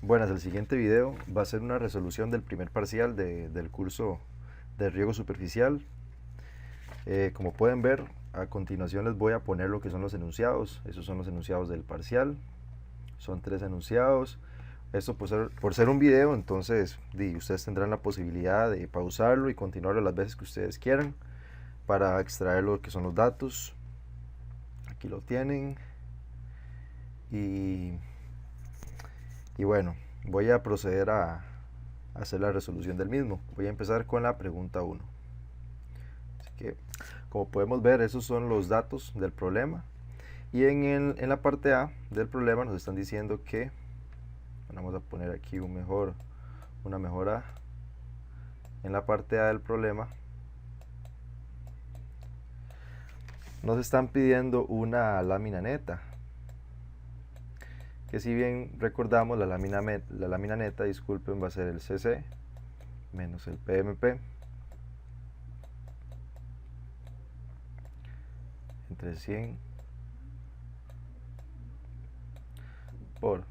Buenas, el siguiente video va a ser una resolución del primer parcial del curso de riego superficial. Como pueden ver, a continuación les voy a poner lo que son los enunciados. Esos son los enunciados del parcial. Son 3 enunciados. Esto por ser un video, entonces ustedes tendrán la posibilidad de pausarlo y continuarlo las veces que ustedes quieran para extraer lo que son los datos. Aquí lo tienen. Y bueno, voy a proceder a hacer la resolución del mismo. Voy a empezar con la pregunta 1. Así que, como podemos ver, esos son los datos del problema. Y en la parte A del problema nos están diciendo que, vamos a poner aquí una mejor A. En la parte A del problema nos están pidiendo una lámina neta, que si bien recordamos la lámina neta, disculpen, va a ser el CC menos el PMP entre 100 por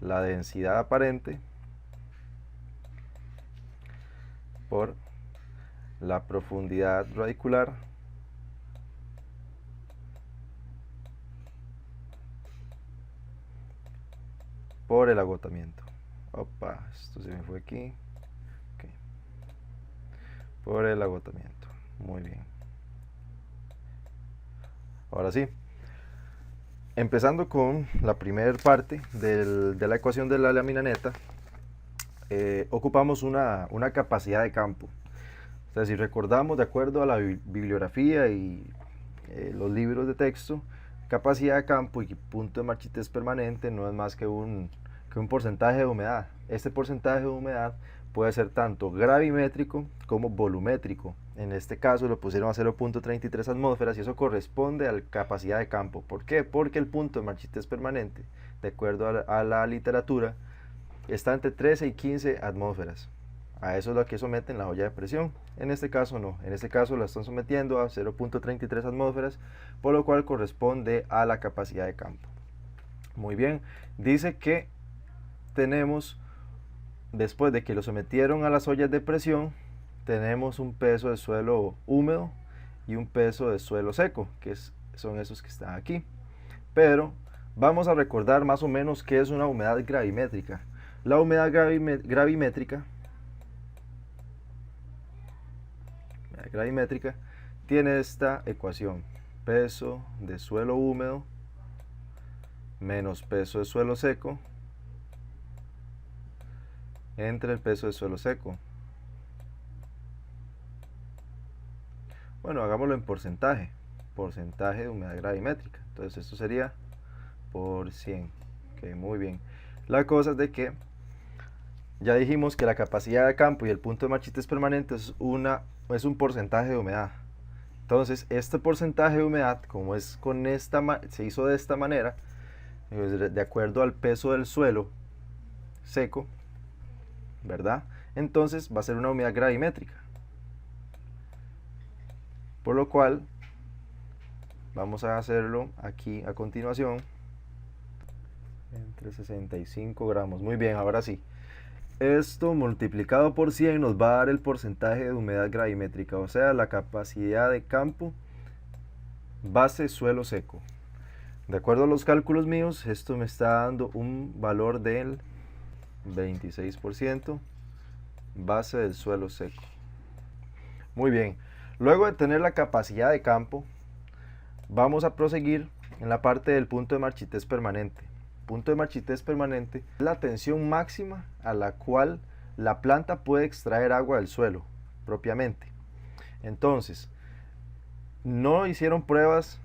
la densidad aparente por la profundidad radicular por el agotamiento. Opa, esto se me fue aquí. Okay. Por el agotamiento. Muy bien. Ahora sí. Empezando con la primera parte de la ecuación de la lámina neta, ocupamos una capacidad de campo. O sea, si recordamos, de acuerdo a la bibliografía y los libros de texto, capacidad de campo y punto de marchitez permanente no es más que un porcentaje de humedad. Este porcentaje de humedad puede ser tanto gravimétrico como volumétrico. En este caso lo pusieron a 0.33 atmósferas y eso corresponde a la capacidad de campo. ¿Por qué? Porque el punto de marchitez permanente, de acuerdo a la literatura, está entre 13 y 15 atmósferas. A eso es lo que someten la olla de presión. En este caso no, en este caso la están sometiendo a 0.33 atmósferas, por lo cual corresponde a la capacidad de campo. Muy bien, dice que tenemos, después de que lo sometieron a las ollas de presión, tenemos un peso de suelo húmedo y un peso de suelo seco, que son esos que están aquí. Pero vamos a recordar más o menos qué es una humedad gravimétrica. La humedad gravimétrica tiene esta ecuación: peso de suelo húmedo menos peso de suelo seco entre el peso de suelo seco. Bueno, hagámoslo en porcentaje de humedad gravimétrica. Entonces esto sería por 100. Ok, muy bien. La cosa es de que ya dijimos que la capacidad de campo y el punto de marchitez permanente es un porcentaje de humedad. Entonces este porcentaje de humedad, como es se hizo de esta manera, de acuerdo al peso del suelo seco, ¿verdad? Entonces va a ser una humedad gravimétrica. Por lo cual vamos a hacerlo aquí a continuación entre 65 gramos. Muy bien, ahora sí. Esto multiplicado por 100 nos va a dar el porcentaje de humedad gravimétrica, o sea, la capacidad de campo base suelo seco. De acuerdo a los cálculos míos, esto me está dando un valor del 26% base del suelo seco. Muy bien, luego de tener la capacidad de campo, vamos a proseguir en la parte del punto de marchitez permanente. Punto de marchitez permanente es la tensión máxima a la cual la planta puede extraer agua del suelo propiamente. Entonces, no hicieron pruebas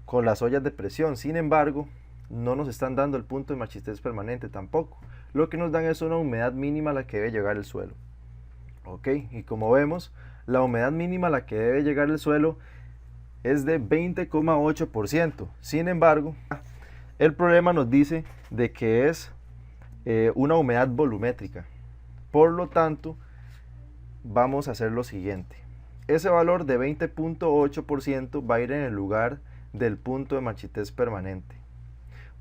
con las ollas de presión, sin embargo, no nos están dando el punto de marchitez permanente tampoco. Lo que nos dan es una humedad mínima a la que debe llegar el suelo. Ok, y como vemos, la humedad mínima a la que debe llegar el suelo es de 20,8%. Sin embargo, el problema nos dice de que es una humedad volumétrica. Por lo tanto, vamos a hacer lo siguiente. Ese valor de 20,8% va a ir en el lugar del punto de marchitez permanente.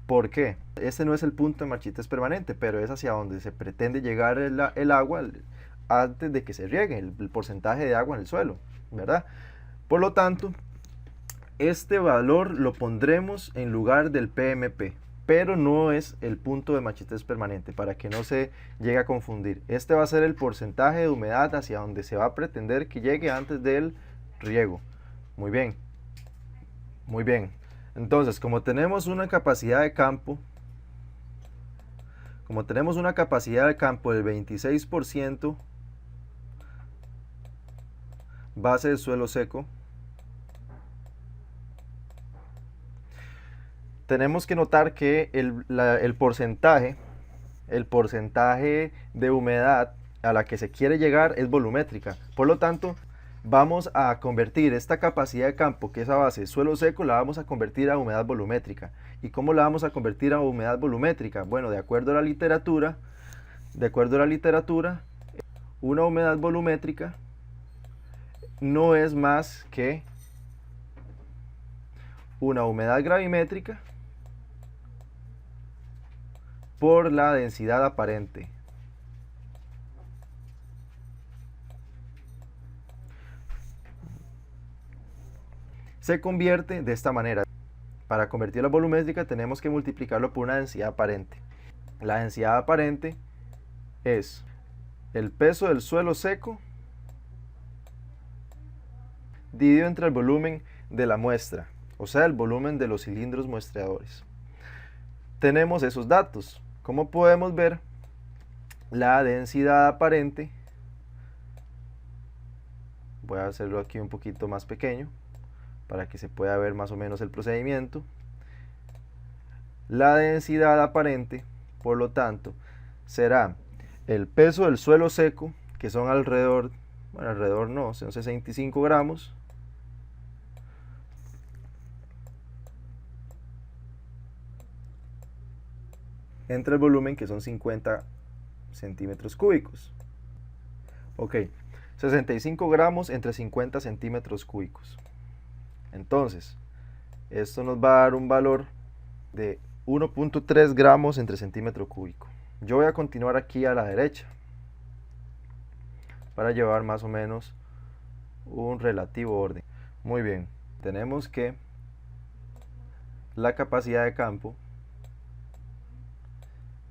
¿Por qué? Este no es el punto de marchitez permanente, pero es hacia donde se pretende llegar el agua antes de que se riegue, el porcentaje de agua en el suelo, ¿verdad? Por lo tanto, este valor lo pondremos en lugar del PMP, pero no es el punto de marchitez permanente, para que no se llegue a confundir. Este va a ser el porcentaje de humedad hacia donde se va a pretender que llegue antes del riego. Muy bien, muy bien. Entonces, como tenemos una capacidad de campo, del 26%, base de suelo seco, tenemos que notar que el porcentaje de humedad a la que se quiere llegar es volumétrica. Por lo tanto, vamos a convertir esta capacidad de campo, que es a base de suelo seco, la vamos a convertir a humedad volumétrica. ¿Y cómo la vamos a convertir a humedad volumétrica? Bueno, de acuerdo a la literatura, una humedad volumétrica no es más que una humedad gravimétrica por la densidad aparente. Se convierte de esta manera. Para convertirlo a volumétrica tenemos que multiplicarlo por una densidad aparente. La densidad aparente es el peso del suelo seco dividido entre el volumen de la muestra, o sea, el volumen de los cilindros muestreadores. Tenemos esos datos. Como podemos ver, la densidad aparente, voy a hacerlo aquí un poquito más pequeño para que se pueda ver más o menos el procedimiento. La densidad aparente, por lo tanto, será el peso del suelo seco, que son alrededor no, son 65 gramos, entre el volumen, que son 50 centímetros cúbicos. Ok, 65 gramos entre 50 centímetros cúbicos. Entonces, esto nos va a dar un valor de 1.3 gramos entre centímetro cúbico. Yo voy a continuar aquí a la derecha para llevar más o menos un relativo orden. Muy bien, tenemos que la capacidad de campo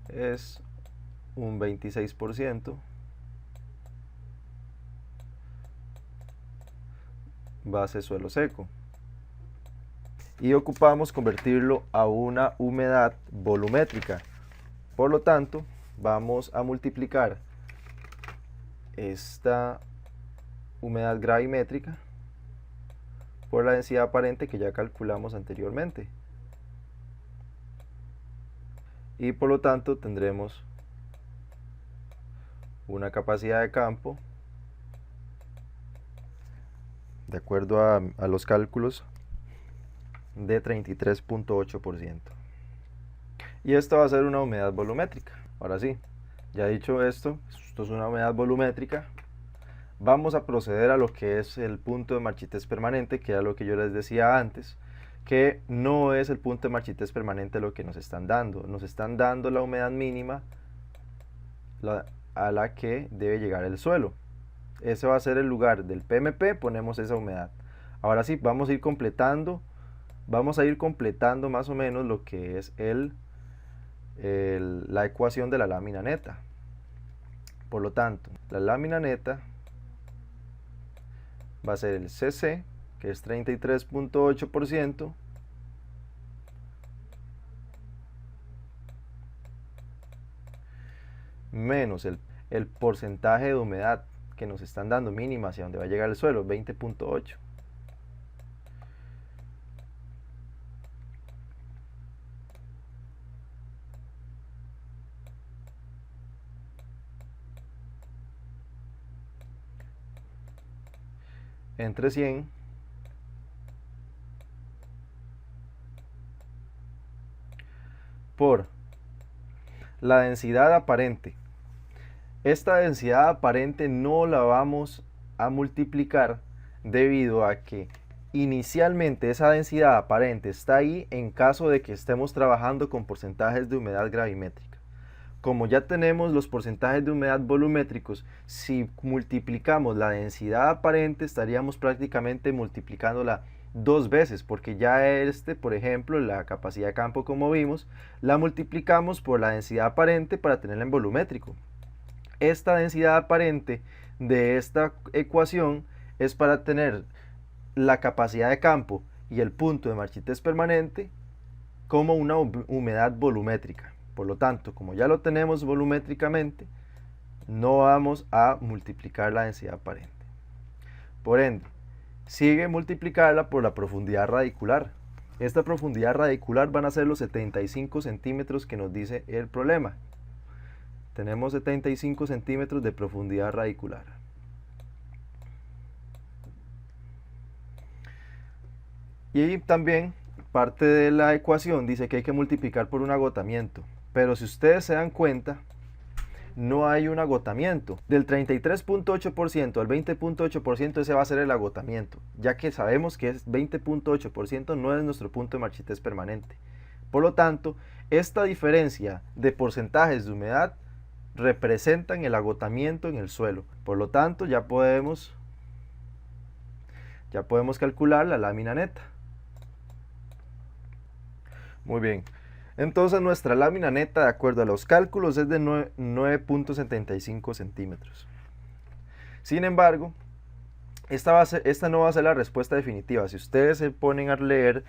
es un 26%, base suelo seco, y ocupamos convertirlo a una humedad volumétrica. Por lo tanto, vamos a multiplicar esta humedad gravimétrica por la densidad aparente que ya calculamos anteriormente, y por lo tanto tendremos una capacidad de campo, de acuerdo a los cálculos, de 33.8%. Y esto va a ser una humedad volumétrica. Ahora sí, ya dicho esto es una humedad volumétrica. Vamos a proceder a lo que es el punto de marchitez permanente, que era lo que yo les decía antes, que no es el punto de marchitez permanente lo que nos están dando. Nos están dando la humedad mínima a la que debe llegar el suelo. Ese va a ser el lugar del PMP, ponemos esa humedad. Ahora sí, vamos a ir completando más o menos lo que es la ecuación de la lámina neta. Por lo tanto, la lámina neta va a ser el CC, que es 33.8%, menos el porcentaje de humedad que nos están dando mínima hacia donde va a llegar el suelo, 20.8. Entre 100 por la densidad aparente. Esta densidad aparente no la vamos a multiplicar debido a que Inicialmente esa densidad aparente está ahí en caso de que estemos trabajando con porcentajes de humedad gravimétrica. Como ya tenemos los porcentajes de humedad volumétricos, si multiplicamos la densidad aparente estaríamos prácticamente multiplicándola dos veces, porque ya por ejemplo, la capacidad de campo, como vimos, la multiplicamos por la densidad aparente para tenerla en volumétrico. Esta densidad aparente de esta ecuación es para tener la capacidad de campo y el punto de marchitez permanente como una humedad volumétrica. Por lo tanto, como ya lo tenemos volumétricamente, no vamos a multiplicar la densidad aparente. Por ende, sigue multiplicarla por la profundidad radicular. Esta profundidad radicular van a ser los 75 centímetros que nos dice el problema. Tenemos 75 centímetros de profundidad radicular. Y también parte de la ecuación dice que hay que multiplicar por un agotamiento. Pero si ustedes se dan cuenta, no hay un agotamiento. Del 33.8% al 20.8% ese va a ser el agotamiento, ya que sabemos que es 20.8% no es nuestro punto de marchitez permanente. Por lo tanto, esta diferencia de porcentajes de humedad representan el agotamiento en el suelo. Por lo tanto, ya podemos calcular la lámina neta. Muy bien. Entonces nuestra lámina neta, de acuerdo a los cálculos, es de 9.75 centímetros. Sin embargo, esta no va a ser la respuesta definitiva. Si ustedes se ponen a leer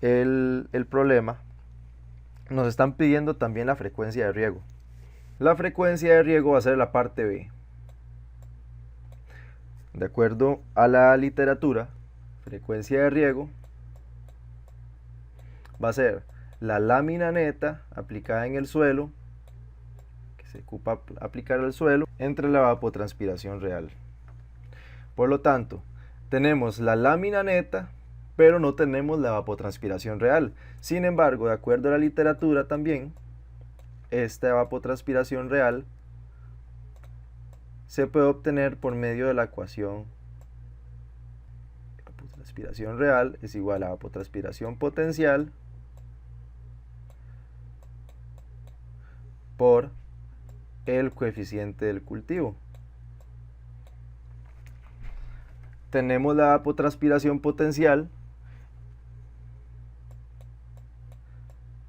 el problema, nos están pidiendo también la frecuencia de riego. La frecuencia de riego va a ser la parte B. De acuerdo a la literatura, frecuencia de riego va a ser la lámina neta aplicada en el suelo, que se ocupa aplicar al suelo, entre la evapotranspiración real. Por lo tanto, tenemos la lámina neta, pero no tenemos la evapotranspiración real. Sin embargo, de acuerdo a la literatura también, esta evapotranspiración real se puede obtener por medio de la ecuación evapotranspiración real es igual a evapotranspiración potencial por el coeficiente del cultivo. Tenemos la evapotranspiración potencial,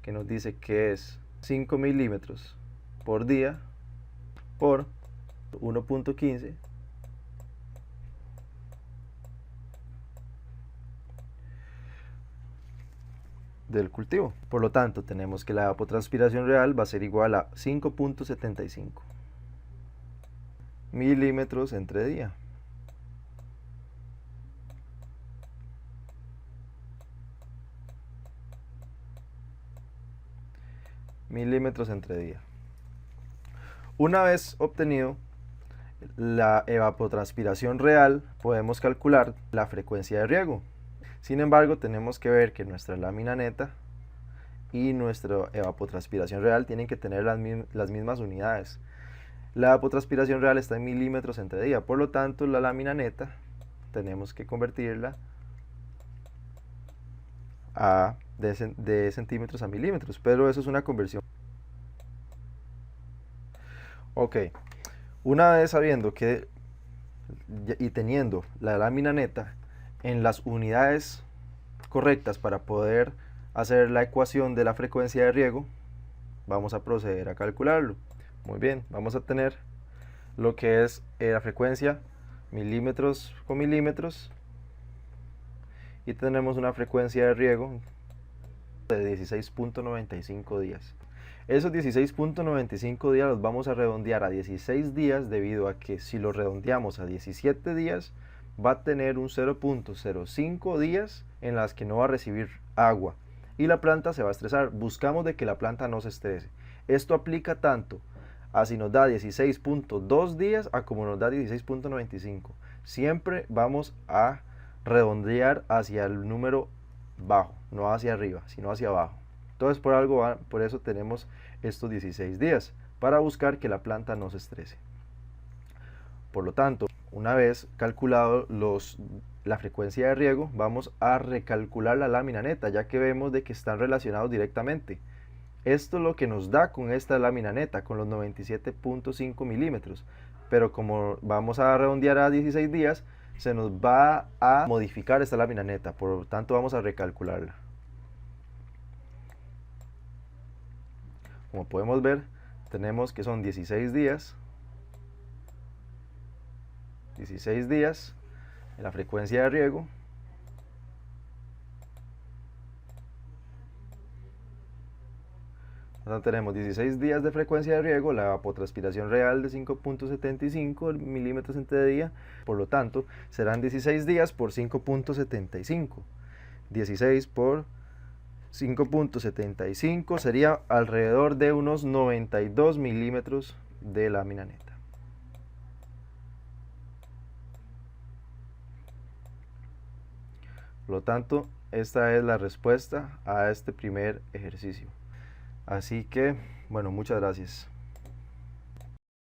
que nos dice que es 5 milímetros por día por 1.15 del cultivo. Por lo tanto, tenemos que la evapotranspiración real va a ser igual a 5.75 milímetros entre día. Milímetros entre día. Una vez obtenido la evapotranspiración real, podemos calcular la frecuencia de riego. Sin embargo, tenemos que ver que nuestra lámina neta y nuestra evapotranspiración real tienen que tener las mismas unidades. La evapotranspiración real está en milímetros entre día, por lo tanto la lámina neta tenemos que convertirla de centímetros a milímetros, pero eso es una conversión. Ok, una vez sabiendo que y teniendo la lámina neta en las unidades correctas para poder hacer la ecuación de la frecuencia de riego, vamos a proceder a calcularlo. Muy bien, vamos a tener lo que es la frecuencia milímetros con milímetros y tenemos una frecuencia de riego de 16.95 días. Esos 16.95 días los vamos a redondear a 16 días debido a que si lo redondeamos a 17 días va a tener un 0.05 días en las que no va a recibir agua y la planta se va a estresar. Buscamos de que la planta no se estrese. Esto aplica tanto a si nos da 16.2 días a como nos da 16.95. Siempre vamos a redondear hacia el número bajo, no hacia arriba, sino hacia abajo. Entonces por eso tenemos estos 16 días, para buscar que la planta no se estrese. Por lo tanto, una vez calculado los la frecuencia de riego, vamos a recalcular la lámina neta, ya que vemos de que están relacionados directamente. Esto es lo que nos da con esta lámina neta, con los 97.5 milímetros. Pero como vamos a redondear a 16 días, se nos va a modificar esta lámina neta, por lo tanto vamos a recalcularla. Como podemos ver, tenemos que son 16 días. 16 días en la frecuencia de riego. Entonces tenemos 16 días de frecuencia de riego, la evapotranspiración real de 5.75 milímetros entre día, por lo tanto serán 16 días por 5.75. 16 por 5.75 sería alrededor de unos 92 milímetros de lámina neta. Por lo tanto, esta es la respuesta a este primer ejercicio. Así que, bueno, muchas gracias.